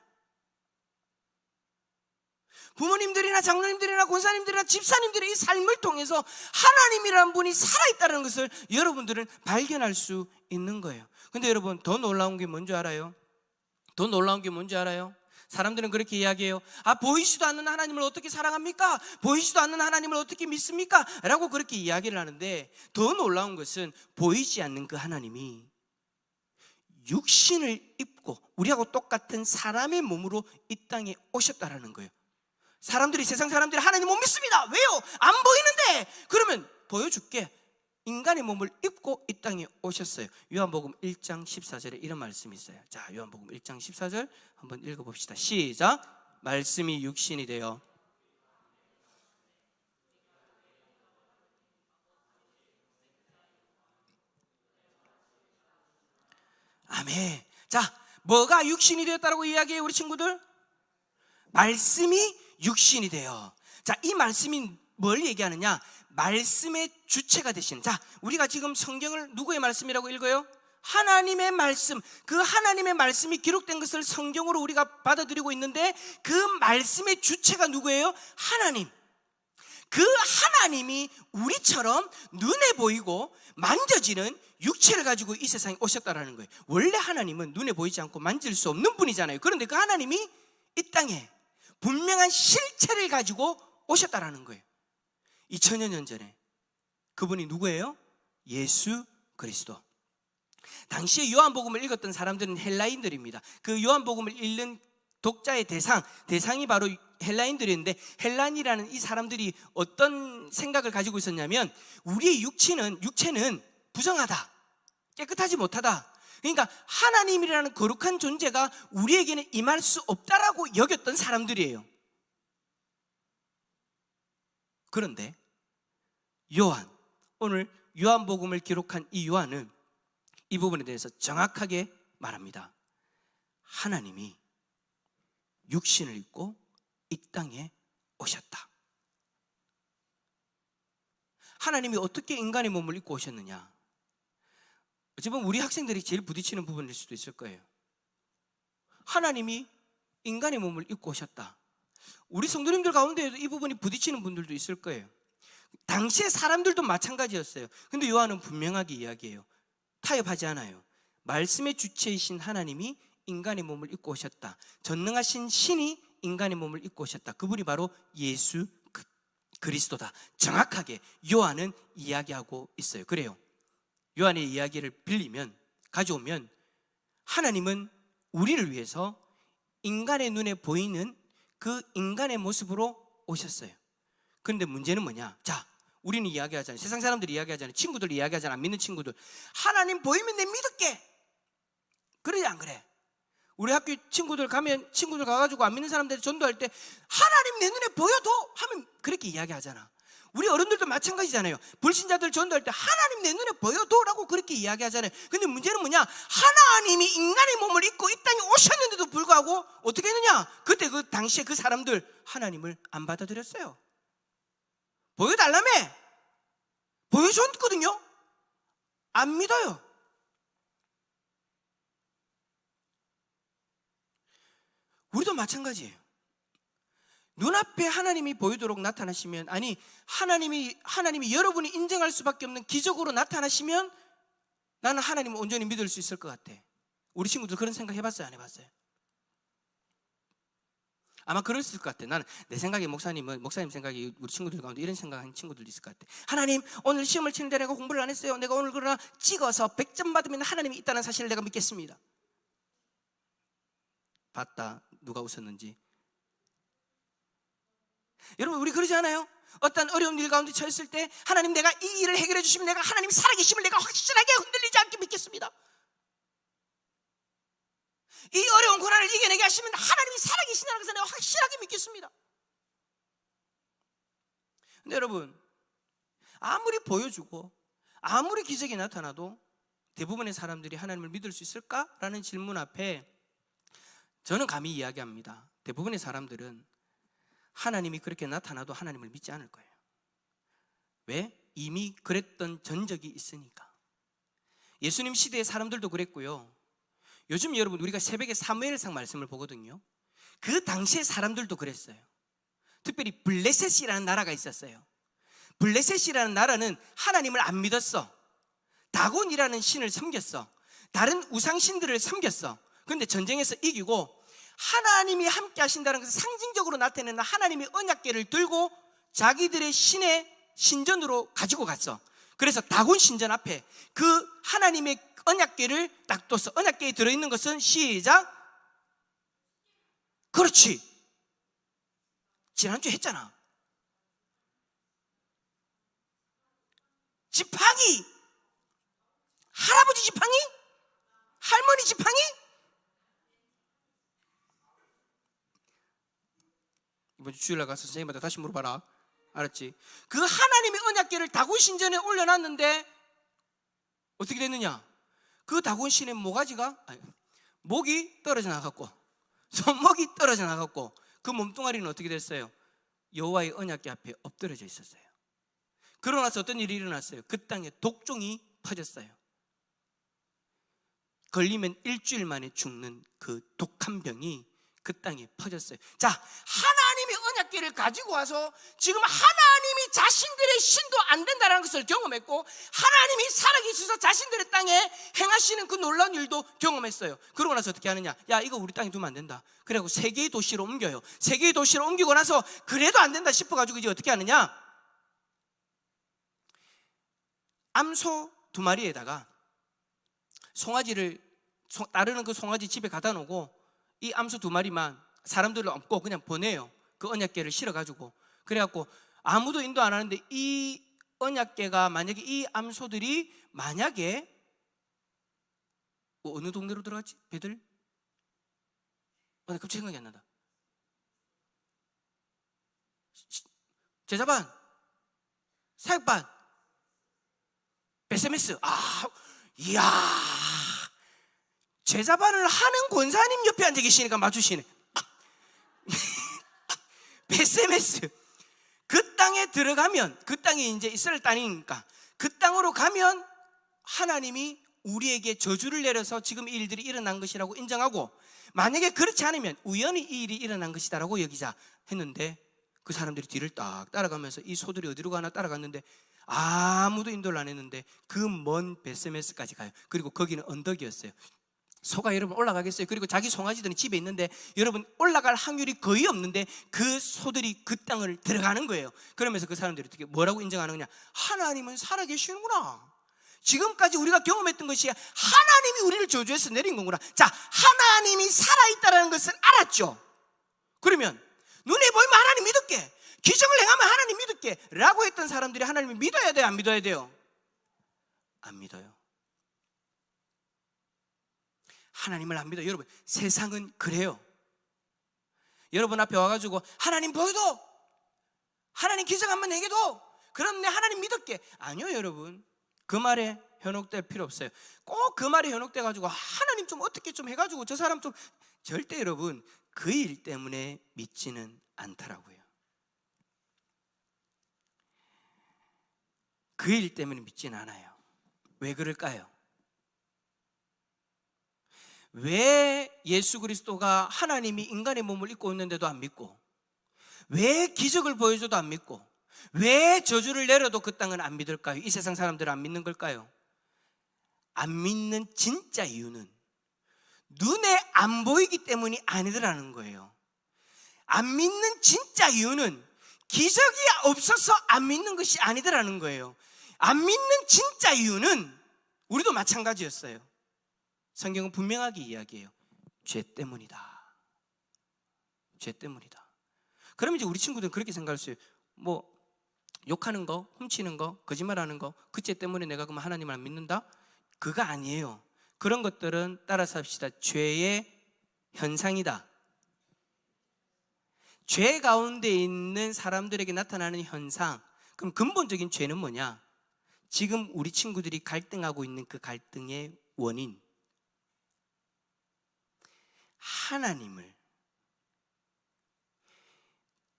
부모님들이나 장로님들이나 권사님들이나 집사님들의 이 삶을 통해서 하나님이라는 분이 살아있다는 것을 여러분들은 발견할 수 있는 거예요. 근데 여러분, 더 놀라운 게 뭔지 알아요? 사람들은 그렇게 이야기해요. 보이지도 않는 하나님을 어떻게 사랑합니까? 보이지도 않는 하나님을 어떻게 믿습니까? 라고 그렇게 이야기를 하는데, 더 놀라운 것은 보이지 않는 그 하나님이 육신을 입고 우리하고 똑같은 사람의 몸으로 이 땅에 오셨다라는 거예요. 세상 사람들이 하나님 못 믿습니다. 왜요? 안 보이는데. 그러면 보여줄게. 인간의 몸을 입고 이 땅에 오셨어요. 요한복음 1장 14절에 이런 말씀이 있어요. 자, 요한복음 1장 14절 한번 읽어봅시다. 시작. 말씀이 육신이 되어 아멘. 자, 뭐가 육신이 되었다고 이야기해요, 우리 친구들? 말씀이 육신이 되어. 자, 이 말씀이 뭘 얘기하느냐? 말씀의 주체가 되신. 자, 우리가 지금 성경을 누구의 말씀이라고 읽어요? 하나님의 말씀. 그 하나님의 말씀이 기록된 것을 성경으로 우리가 받아들이고 있는데, 그 말씀의 주체가 누구예요? 하나님. 그 하나님이 우리처럼 눈에 보이고 만져지는 육체를 가지고 이 세상에 오셨다라는 거예요. 원래 하나님은 눈에 보이지 않고 만질 수 없는 분이잖아요. 그런데 그 하나님이 이 땅에 분명한 실체를 가지고 오셨다라는 거예요. 2000여 년 전에. 그분이 누구예요? 예수 그리스도. 당시에 요한복음을 읽었던 사람들은 헬라인들입니다. 그 요한복음을 읽는 독자의 대상이 바로 헬라인들이었는데, 헬라인이라는 이 사람들이 어떤 생각을 가지고 있었냐면, 우리의 육체는 부정하다, 깨끗하지 못하다. 그러니까 하나님이라는 거룩한 존재가 우리에게는 임할 수 없다라고 여겼던 사람들이에요. 그런데 오늘 요한복음을 기록한 이 요한은 이 부분에 대해서 정확하게 말합니다. 하나님이 육신을 입고 이 땅에 오셨다. 하나님이 어떻게 인간의 몸을 입고 오셨느냐? 어찌 보면 우리 학생들이 제일 부딪히는 부분일 수도 있을 거예요. 하나님이 인간의 몸을 입고 오셨다. 우리 성도님들 가운데에도 이 부분이 부딪히는 분들도 있을 거예요. 당시의 사람들도 마찬가지였어요. 근데 요한은 분명하게 이야기해요. 타협하지 않아요. 말씀의 주체이신 하나님이 인간의 몸을 입고 오셨다. 전능하신 신이 인간의 몸을 입고 오셨다. 그분이 바로 예수 그리스도다. 정확하게 요한은 이야기하고 있어요. 그래요. 요한의 이야기를 빌리면, 가져오면, 하나님은 우리를 위해서 인간의 눈에 보이는 그 인간의 모습으로 오셨어요. 그런데 문제는 뭐냐? 자, 우리는 이야기하잖아요. 세상 사람들이 이야기하잖아요. 친구들 이야기하잖아요. 안 믿는 친구들. 하나님 보이면 내 믿을게. 그러지 안 그래? 우리 학교 친구들 가면, 친구들 가가지고 안 믿는 사람들 전도할 때 하나님 내 눈에 보여도 하면 그렇게 이야기하잖아. 우리 어른들도 마찬가지잖아요. 불신자들 전도할 때 하나님 내 눈에 보여도 라고 그렇게 이야기하잖아요. 근데 문제는 뭐냐? 하나님이 인간의 몸을 입고 이 땅에 오셨는데도 불구하고 어떻게 했느냐? 그때 그 당시에 그 사람들 하나님을 안 받아들였어요. 보여달라며 보여줬거든요. 안 믿어요. 우리도 마찬가지예요. 눈앞에 하나님이 보이도록 나타나시면, 아니 하나님이 여러분이 인정할 수밖에 없는 기적으로 나타나시면 나는 하나님을 온전히 믿을 수 있을 것 같아. 우리 친구들 그런 생각 해봤어요? 안 해봤어요? 아마 그랬을 것 같아. 나는 내 생각에 목사님 생각에 우리 친구들 가운데 이런 생각하는 친구들도 있을 것 같아. 하나님, 오늘 시험을 치는데 내가 공부를 안 했어요. 내가 오늘 그러나 찍어서 100점 받으면 하나님이 있다는 사실을 내가 믿겠습니다. 봤다. 누가 웃었는지. 여러분, 우리 그러지 않아요? 어떤 어려운 일 가운데 처했을 때 하나님, 내가 이 일을 해결해 주시면 내가 하나님 살아계심을 내가 확실하게 흔들리지 않게 믿겠습니다. 이 어려운 고난을 이겨내게 하시면 하나님이 살아계신다는 것을 내가 확실하게 믿겠습니다. 근데 여러분, 아무리 보여주고 아무리 기적이 나타나도 대부분의 사람들이 하나님을 믿을 수 있을까라는 질문 앞에 저는 감히 이야기합니다. 대부분의 사람들은 하나님이 그렇게 나타나도 하나님을 믿지 않을 거예요. 왜? 이미 그랬던 전적이 있으니까. 예수님 시대의 사람들도 그랬고요. 요즘 여러분 우리가 새벽에 사무엘상 말씀을 보거든요. 그 당시의 사람들도 그랬어요. 특별히 블레셋이라는 나라가 있었어요. 블레셋이라는 나라는 하나님을 안 믿었어. 다곤이라는 신을 섬겼어. 다른 우상신들을 섬겼어. 그런데 전쟁에서 이기고 하나님이 함께 하신다는 것을 상징적으로 나타내는 하나님의 언약궤를 들고 자기들의 신의 신전으로 가지고 갔어. 그래서 다곤 신전 앞에 그 하나님의 언약궤를 딱 뒀어. 언약궤에 들어있는 것은 시작. 그렇지. 지난주에 했잖아. 지팡이. 할아버지 지팡이? 할머니 지팡이? 이번 주 주일날 가서 선생님한테 다시 물어봐라. 알았지? 그 하나님의 언약궤를 다곤 신전에 올려놨는데 어떻게 됐느냐? 그 다곤 신의 목이 떨어져 나갔고 손목이 떨어져 나갔고 그 몸뚱아리는 어떻게 됐어요? 여호와의 언약궤 앞에 엎드려져 있었어요. 그러고 나서 어떤 일이 일어났어요? 그 땅에 독종이 퍼졌어요. 걸리면 일주일 만에 죽는 그 독한 병이 그 땅에 퍼졌어요. 자, 하나님의 언약궤를 가지고 와서 지금 하나님이 자신들의 신도 안 된다는 것을 경험했고 하나님이 살아계셔서 자신들의 땅에 행하시는 그 놀라운 일도 경험했어요. 그러고 나서 어떻게 하느냐? 야, 이거 우리 땅에 두면 안 된다. 그래갖고 세 개의 도시로 옮겨요. 세 개의 도시로 옮기고 나서 그래도 안 된다 싶어가지고 이제 어떻게 하느냐? 암소 2마리에다가 송아지를 따르는 그 송아지 집에 갖다 놓고 이 암소 2마리만 사람들을 업고 그냥 보내요. 그 언약궤를 실어가지고. 그래갖고 아무도 인도 안 하는데 이 언약궤가 만약에 이 암소들이 만약에 어느 동네로 들어갔지? 배들? 나 갑자기 생각이 안 난다. 제자반, 사역반, 베세메스. 이야, 제자반을 하는 권사님 옆에 앉아 계시니까 맞추시네. 베세메스. 그 땅에 들어가면, 그 땅이 이제 이스라엘 땅이니까 그 땅으로 가면 하나님이 우리에게 저주를 내려서 지금 이 일들이 일어난 것이라고 인정하고, 만약에 그렇지 않으면 우연히 이 일이 일어난 것이다라고 여기자 했는데, 그 사람들이 뒤를 딱 따라가면서 이 소들이 어디로 가나 따라갔는데 아무도 인도를 안 했는데 그 먼 베스메스까지 가요. 그리고 거기는 언덕이었어요. 소가 여러분 올라가겠어요? 그리고 자기 송아지들은 집에 있는데 여러분 올라갈 확률이 거의 없는데 그 소들이 그 땅을 들어가는 거예요. 그러면서 그 사람들이 어떻게 뭐라고 인정하는 거냐? 하나님은 살아계시는구나. 지금까지 우리가 경험했던 것이 하나님이 우리를 저주해서 내린 거구나. 자, 하나님이 살아있다는 것을 알았죠. 그러면 눈에 보이면 하나님 믿을게, 기적을 행하면 하나님 믿을게 라고 했던 사람들이 하나님을 믿어야 돼요, 안 믿어야 돼요? 안 믿어요. 하나님을 안 믿어요. 여러분, 세상은 그래요. 여러분 앞에 와가지고 하나님 보여도, 하나님 기적 한번 행해도, 그럼 내 하나님 믿을게. 아니요, 여러분. 그 말에 현혹될 필요 없어요. 꼭 그 말에 현혹돼가지고 하나님 좀 어떻게 좀 해가지고 저 사람 좀, 절대 여러분 그 일 때문에 믿지는 않더라고요. 그 일 때문에 믿지는 않아요. 왜 그럴까요? 왜 예수 그리스도가 하나님이 인간의 몸을 입고 있는데도 안 믿고, 왜 기적을 보여줘도 안 믿고, 왜 저주를 내려도 그 땅은 안 믿을까요? 이 세상 사람들은 안 믿는 걸까요? 안 믿는 진짜 이유는 눈에 안 보이기 때문이 아니더라는 거예요. 안 믿는 진짜 이유는 기적이 없어서 안 믿는 것이 아니더라는 거예요. 안 믿는 진짜 이유는 우리도 마찬가지였어요. 성경은 분명하게 이야기해요. 죄 때문이다. 죄 때문이다. 그럼 이제 우리 친구들은 그렇게 생각했어요. 뭐 욕하는 거, 훔치는 거, 거짓말하는 거, 그 죄 때문에 내가 그럼 하나님을 안 믿는다? 그거 아니에요. 그런 것들은 따라서 합시다. 죄의 현상이다. 죄 가운데 있는 사람들에게 나타나는 현상. 그럼 근본적인 죄는 뭐냐? 지금 우리 친구들이 갈등하고 있는 그 갈등의 원인, 하나님을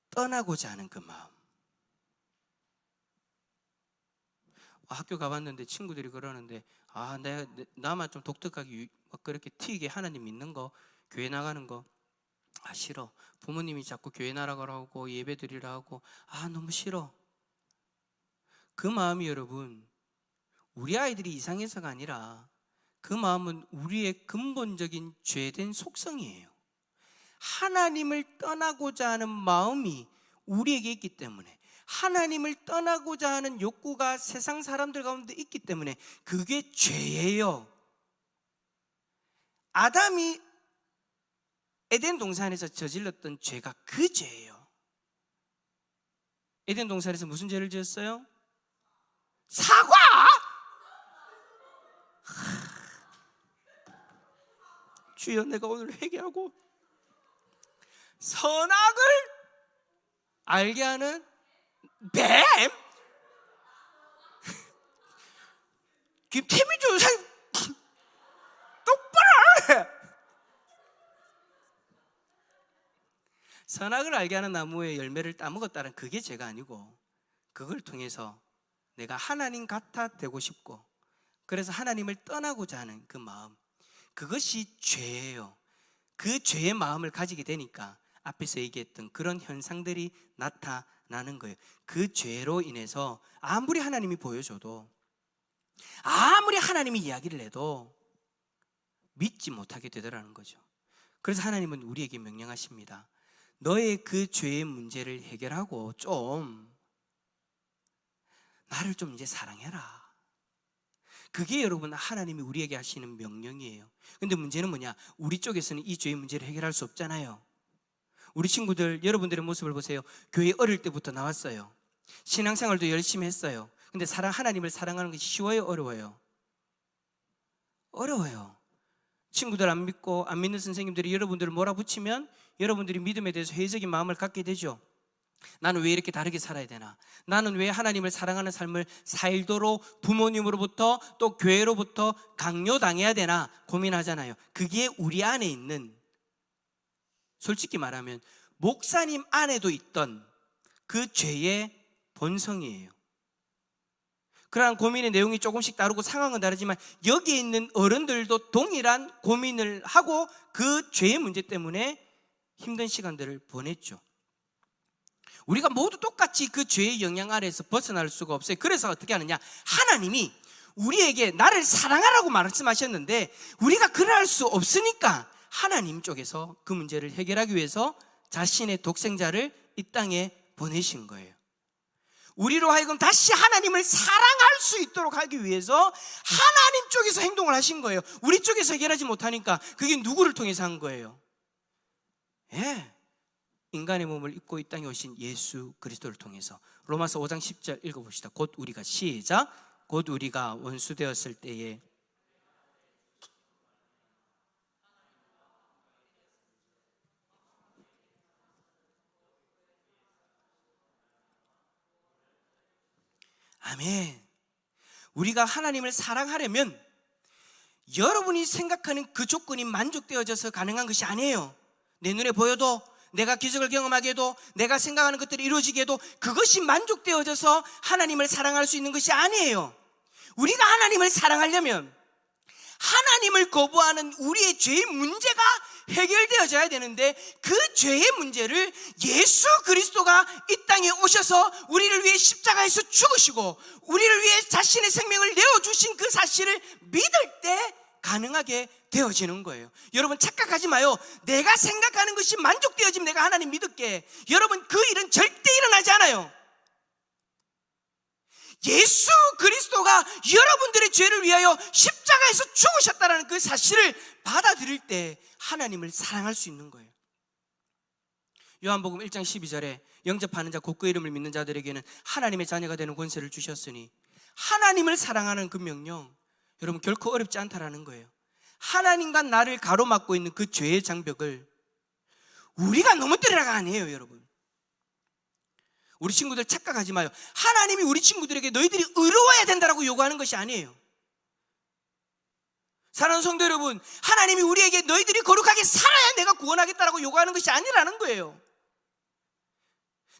떠나고자 하는 그 마음. 학교 가봤는데 친구들이 그러는데, 나만 좀 독특하게 그렇게 튀게 하나님 믿는 거, 교회 나가는 거 싫어. 부모님이 자꾸 교회 나가라고 예배 드리라고 너무 싫어. 그 마음이 여러분, 우리 아이들이 이상해서가 아니라 그 마음은 우리의 근본적인 죄된 속성이에요. 하나님을 떠나고자 하는 마음이 우리에게 있기 때문에, 하나님을 떠나고자 하는 욕구가 세상 사람들 가운데 있기 때문에 그게 죄예요. 아담이 에덴 동산에서 저질렀던 죄가 그 죄예요. 에덴 동산에서 무슨 죄를 지었어요? 사과! 주여, 내가 오늘 회개하고 선악을 알게 하는 뱀? 김태민주 선생님 똑바로 해. 선악을 알게 하는 나무의 열매를 따먹었다는 그게 죄가 아니고, 그걸 통해서 내가 하나님 같아 되고 싶고, 그래서 하나님을 떠나고자 하는 그 마음, 그것이 죄예요. 그 죄의 마음을 가지게 되니까 앞에서 얘기했던 그런 현상들이 나타나는 거예요. 그 죄로 인해서 아무리 하나님이 보여줘도, 아무리 하나님이 이야기를 해도 믿지 못하게 되더라는 거죠. 그래서 하나님은 우리에게 명령하십니다. 너의 그 죄의 문제를 해결하고 나를 좀 이제 사랑해라. 그게 여러분 하나님이 우리에게 하시는 명령이에요. 근데 문제는 뭐냐? 우리 쪽에서는 이 죄의 문제를 해결할 수 없잖아요. 우리 친구들, 여러분들의 모습을 보세요. 교회 어릴 때부터 나왔어요. 신앙생활도 열심히 했어요. 근데 하나님을 사랑하는 것이 쉬워요, 어려워요? 어려워요. 친구들 안 믿고 안 믿는 선생님들이 여러분들을 몰아붙이면 여러분들이 믿음에 대해서 회의적인 마음을 갖게 되죠. 나는 왜 이렇게 다르게 살아야 되나? 나는 왜 하나님을 사랑하는 삶을 살도록 부모님으로부터 또 교회로부터 강요당해야 되나 고민하잖아요. 그게 우리 안에 있는, 솔직히 말하면 목사님 안에도 있던 그 죄의 본성이에요. 그러한 고민의 내용이 조금씩 다르고 상황은 다르지만 여기에 있는 어른들도 동일한 고민을 하고 그 죄의 문제 때문에 힘든 시간들을 보냈죠. 우리가 모두 똑같이 그 죄의 영향 아래에서 벗어날 수가 없어요. 그래서 어떻게 하느냐, 하나님이 우리에게 나를 사랑하라고 말씀하셨는데 우리가 그럴 수 없으니까 하나님 쪽에서 그 문제를 해결하기 위해서 자신의 독생자를 이 땅에 보내신 거예요. 우리로 하여금 다시 하나님을 사랑할 수 있도록 하기 위해서 하나님 쪽에서 행동을 하신 거예요. 우리 쪽에서 해결하지 못하니까 그게 누구를 통해서 한 거예요? 인간의 몸을 입고 이 땅에 오신 예수 그리스도를 통해서. 로마서 5장 10절 읽어봅시다. 곧 우리가, 시작, 곧 우리가 원수 되었을 때에 아멘. 우리가 하나님을 사랑하려면 여러분이 생각하는 그 조건이 만족되어져서 가능한 것이 아니에요. 내 눈에 보여도, 내가 기적을 경험하게 해도, 내가 생각하는 것들이 이루어지게 해도 그것이 만족되어져서 하나님을 사랑할 수 있는 것이 아니에요. 우리가 하나님을 사랑하려면 하나님을 거부하는 우리의 죄의 문제가 해결되어져야 되는데 그 죄의 문제를 예수 그리스도가 이 땅에 오셔서 우리를 위해 십자가에서 죽으시고 우리를 위해 자신의 생명을 내어주신 그 사실을 믿을 때 가능하게 되어지는 거예요. 여러분 착각하지 마요. 내가 생각하는 것이 만족되어지면 내가 하나님 믿을게. 여러분 그 일은 절대 일어나지 않아요. 예수 그리스도가 여러분들의 죄를 위하여 십자가에서 죽으셨다는 그 사실을 받아들일 때 하나님을 사랑할 수 있는 거예요. 요한복음 1장 12절에 영접하는 자 곧 그 이름을 믿는 자들에게는 하나님의 자녀가 되는 권세를 주셨으니, 하나님을 사랑하는 그 명령, 여러분 결코 어렵지 않다라는 거예요. 하나님과 나를 가로막고 있는 그 죄의 장벽을 우리가 넘어뜨리라가 아니에요. 여러분, 우리 친구들 착각하지 마요. 하나님이 우리 친구들에게 너희들이 의로워야 된다라고 요구하는 것이 아니에요. 사랑하는 성도 여러분, 하나님이 우리에게 너희들이 거룩하게 살아야 내가 구원하겠다라고 요구하는 것이 아니라는 거예요.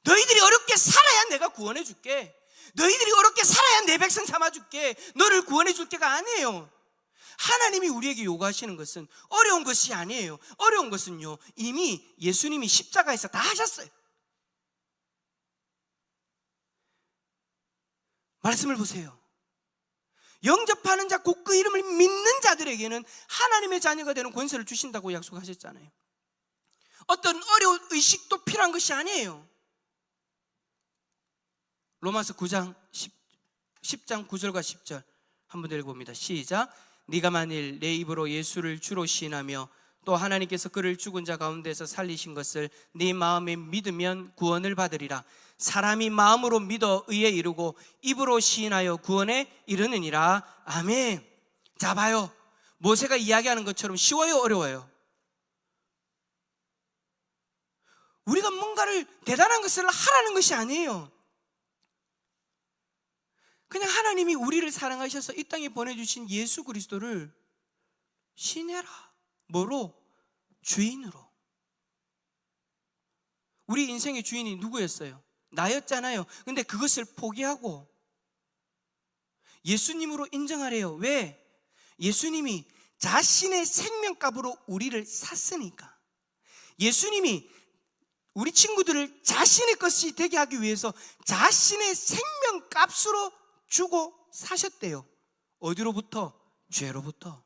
너희들이 어렵게 살아야 내가 구원해 줄게. 너희들이 어렵게 살아야 내 백성 삼아 줄게. 너를 구원해 줄 게가 아니에요. 하나님이 우리에게 요구하시는 것은 어려운 것이 아니에요. 어려운 것은요, 이미 예수님이 십자가에서 다 하셨어요. 말씀을 보세요. 영접하는 자 곧 그 이름을 믿는 자들에게는 하나님의 자녀가 되는 권세를 주신다고 약속하셨잖아요. 어떤 어려운 의식도 필요한 것이 아니에요. 로마서 9장 10장 9절과 10절 한번 더 읽어봅니다. 시작. 네가 만일 내 입으로 예수를 주로 시인하며 또 하나님께서 그를 죽은 자 가운데서 살리신 것을 네 마음에 믿으면 구원을 받으리라. 사람이 마음으로 믿어 의에 이르고 입으로 시인하여 구원에 이르느니라. 아멘. 자 봐요, 모세가 이야기하는 것처럼 쉬워요, 어려워요? 우리가 뭔가를 대단한 것을 하라는 것이 아니에요. 그냥 하나님이 우리를 사랑하셔서 이 땅에 보내주신 예수 그리스도를 시인해라. 뭐로? 주인으로. 우리 인생의 주인이 누구였어요? 나였잖아요. 근데 그것을 포기하고 예수님으로 인정하래요. 왜? 예수님이 자신의 생명값으로 우리를 샀으니까. 예수님이 우리 친구들을 자신의 것이 되게 하기 위해서 자신의 생명값으로 주고 사셨대요. 어디로부터? 죄로부터.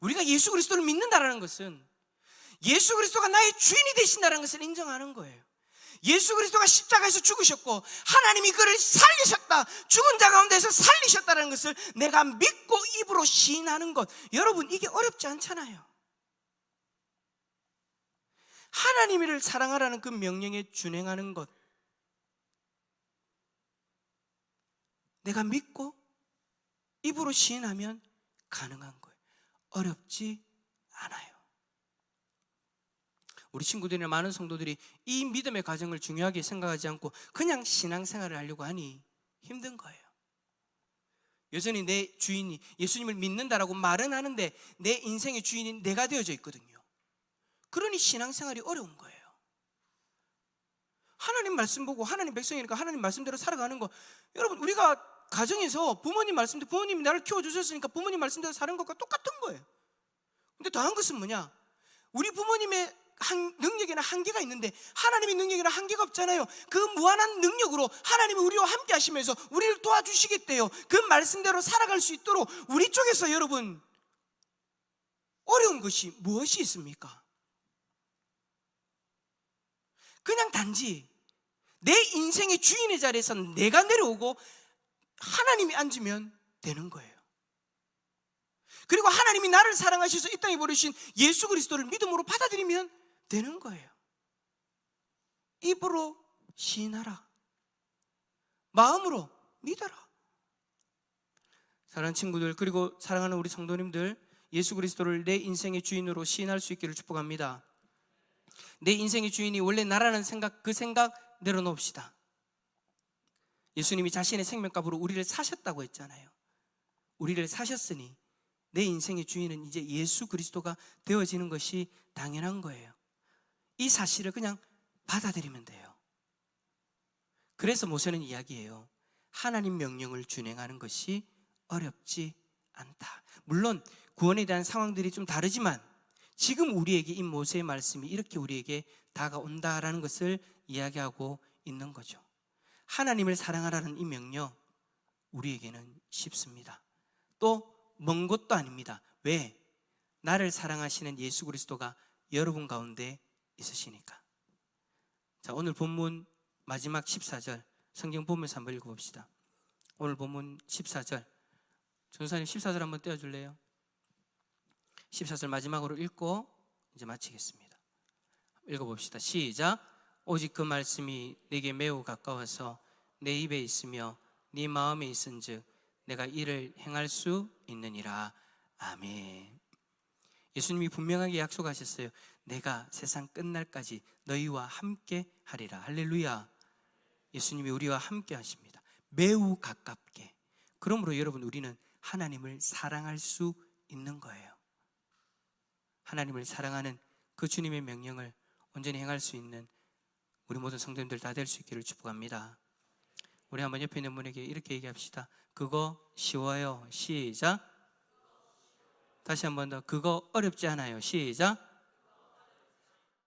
우리가 예수 그리스도를 믿는다는 것은 예수 그리스도가 나의 주인이 되신다는 것을 인정하는 거예요. 예수 그리스도가 십자가에서 죽으셨고 하나님이 그를 살리셨다, 죽은 자 가운데서 살리셨다는 것을 내가 믿고 입으로 시인하는 것, 여러분 이게 어렵지 않잖아요. 하나님을 사랑하라는 그 명령에 준행하는 것, 내가 믿고 입으로 시인하면 가능한 거예요. 어렵지 않아요. 우리 친구들이나 많은 성도들이 이 믿음의 과정을 중요하게 생각하지 않고 그냥 신앙생활을 하려고 하니 힘든 거예요. 여전히 내 주인이 예수님을 믿는다라고 말은 하는데 내 인생의 주인이 내가 되어져 있거든요. 그러니 신앙생활이 어려운 거예요. 하나님 말씀 보고 하나님 백성이니까 하나님 말씀대로 살아가는 거. 여러분, 우리가 가정에서 부모님 말씀대로, 부모님이 나를 키워주셨으니까 부모님 말씀대로 사는 것과 똑같은 거예요. 근데 더한 것은 뭐냐? 우리 부모님의 능력에는 한계가 있는데 하나님의 능력에는 한계가 없잖아요. 그 무한한 능력으로 하나님이 우리와 함께 하시면서 우리를 도와주시겠대요. 그 말씀대로 살아갈 수 있도록 우리 쪽에서 여러분 어려운 것이 무엇이 있습니까? 그냥 단지 내 인생의 주인의 자리에서 내가 내려오고 하나님이 앉으면 되는 거예요. 그리고 하나님이 나를 사랑하셔서 이 땅에 보내신 예수 그리스도를 믿음으로 받아들이면 되는 거예요. 입으로 시인하라, 마음으로 믿어라. 사랑하는 친구들, 그리고 사랑하는 우리 성도님들, 예수 그리스도를 내 인생의 주인으로 시인할 수 있기를 축복합니다. 내 인생의 주인이 원래 나라는 생각, 그 생각 내려놓읍시다. 예수님이 자신의 생명값으로 우리를 사셨다고 했잖아요. 우리를 사셨으니 내 인생의 주인은 이제 예수 그리스도가 되어지는 것이 당연한 거예요. 이 사실을 그냥 받아들이면 돼요. 그래서 모세는 이야기해요. 하나님 명령을 준행하는 것이 어렵지 않다. 물론 구원에 대한 상황들이 좀 다르지만 지금 우리에게 이 모세의 말씀이 이렇게 우리에게 다가온다라는 것을 이야기하고 있는 거죠. 하나님을 사랑하라는 이 명령, 우리에게는 쉽습니다. 또 먼 것도 아닙니다. 왜? 나를 사랑하시는 예수 그리스도가 여러분 가운데 있으시니까. 자, 오늘 본문 마지막 14절 성경 보면서 한번 읽어봅시다. 오늘 본문 14절, 전사님 14절 한번 떼어줄래요? 14절 마지막으로 읽고 이제 마치겠습니다. 읽어봅시다. 시작. 오직 그 말씀이 내게 매우 가까워서 내 입에 있으며 네 마음에 있은즉 내가 이를 행할 수 있느니라. 아멘. 예수님이 분명하게 약속하셨어요. 내가 세상 끝날까지 너희와 함께 하리라. 할렐루야. 예수님이 우리와 함께 하십니다. 매우 가깝게. 그러므로 여러분, 우리는 하나님을 사랑할 수 있는 거예요. 하나님을 사랑하는 그 주님의 명령을 온전히 행할 수 있는 우리 모든 성도님들 다 될 수 있기를 축복합니다. 우리 한번 옆에 있는 분에게 이렇게 얘기합시다. 그거 쉬워요. 시작. 다시 한번 더. 그거 어렵지 않아요. 시작.